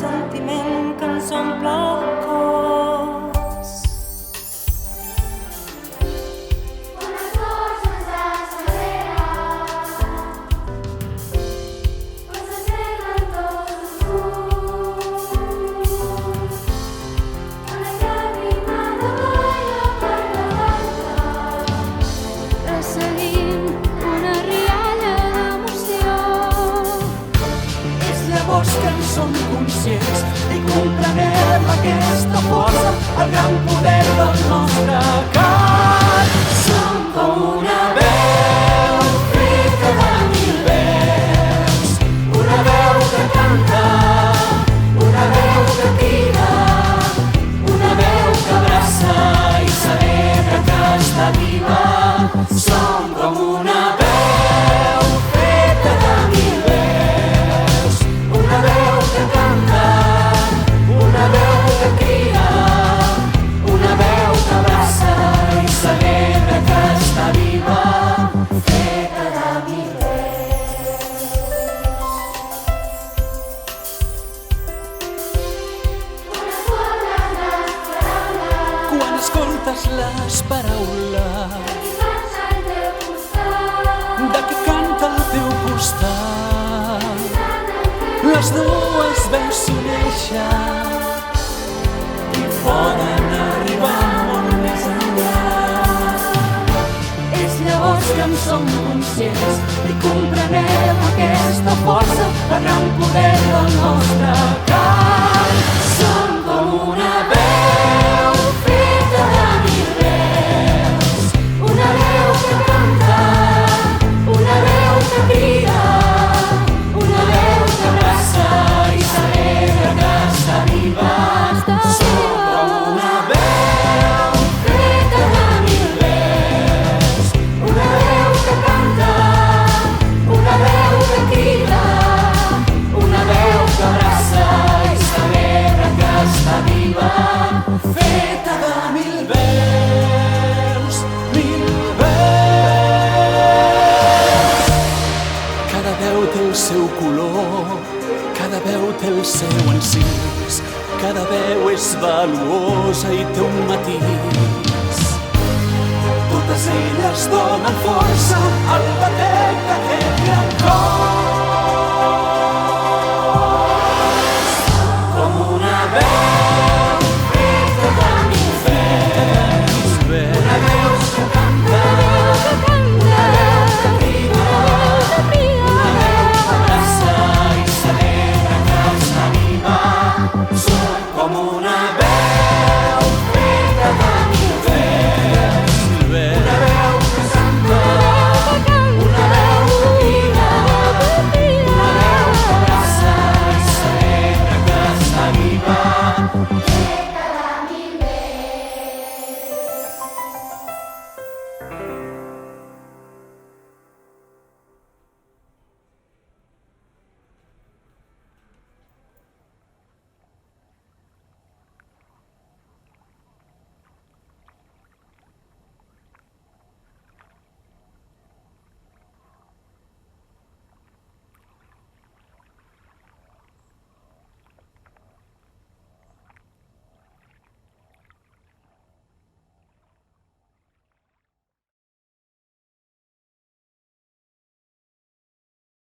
sentiment que ens omple el cos. Una cosa ens acelera, quan s'encenen tots els llums. Una llàgrima de boira per la banda, resseguint una rialla d'emoció. És llavors que en som conscients i comprenem aquesta força, el gran poder del nostre cant. Som com una veu feta de mil veus, una veu que canta, una veu que crida, una veu que abraça i celebra que està viva. Som com una veu feta de mil veus, una veu que canta, una veu que crida, una veu que abraça i celebra que està viva, feta de mil veus. Quan escoltes les paraules De qui canta al teu costat, les dues veus s'uneixen i poden arribar molt més enllà. És llavors que en som conscients i comprenem aquesta força, el gran poder del nostre cant. Som com una veu feta de mil veus, una veu que canta, una veu que crida, una veu que abraça i celebra que està viva. Som com una veu feta de mil veus, una veu que canta, una veu que crida, una veu que abraça i celebra que està viva, feta de mil veus, mil veus. Cada veu té el seu color, cada veu té el seu encís, cada veu és valuosa i té un matís. Totes elles donen força al batec d'aquest gran cor.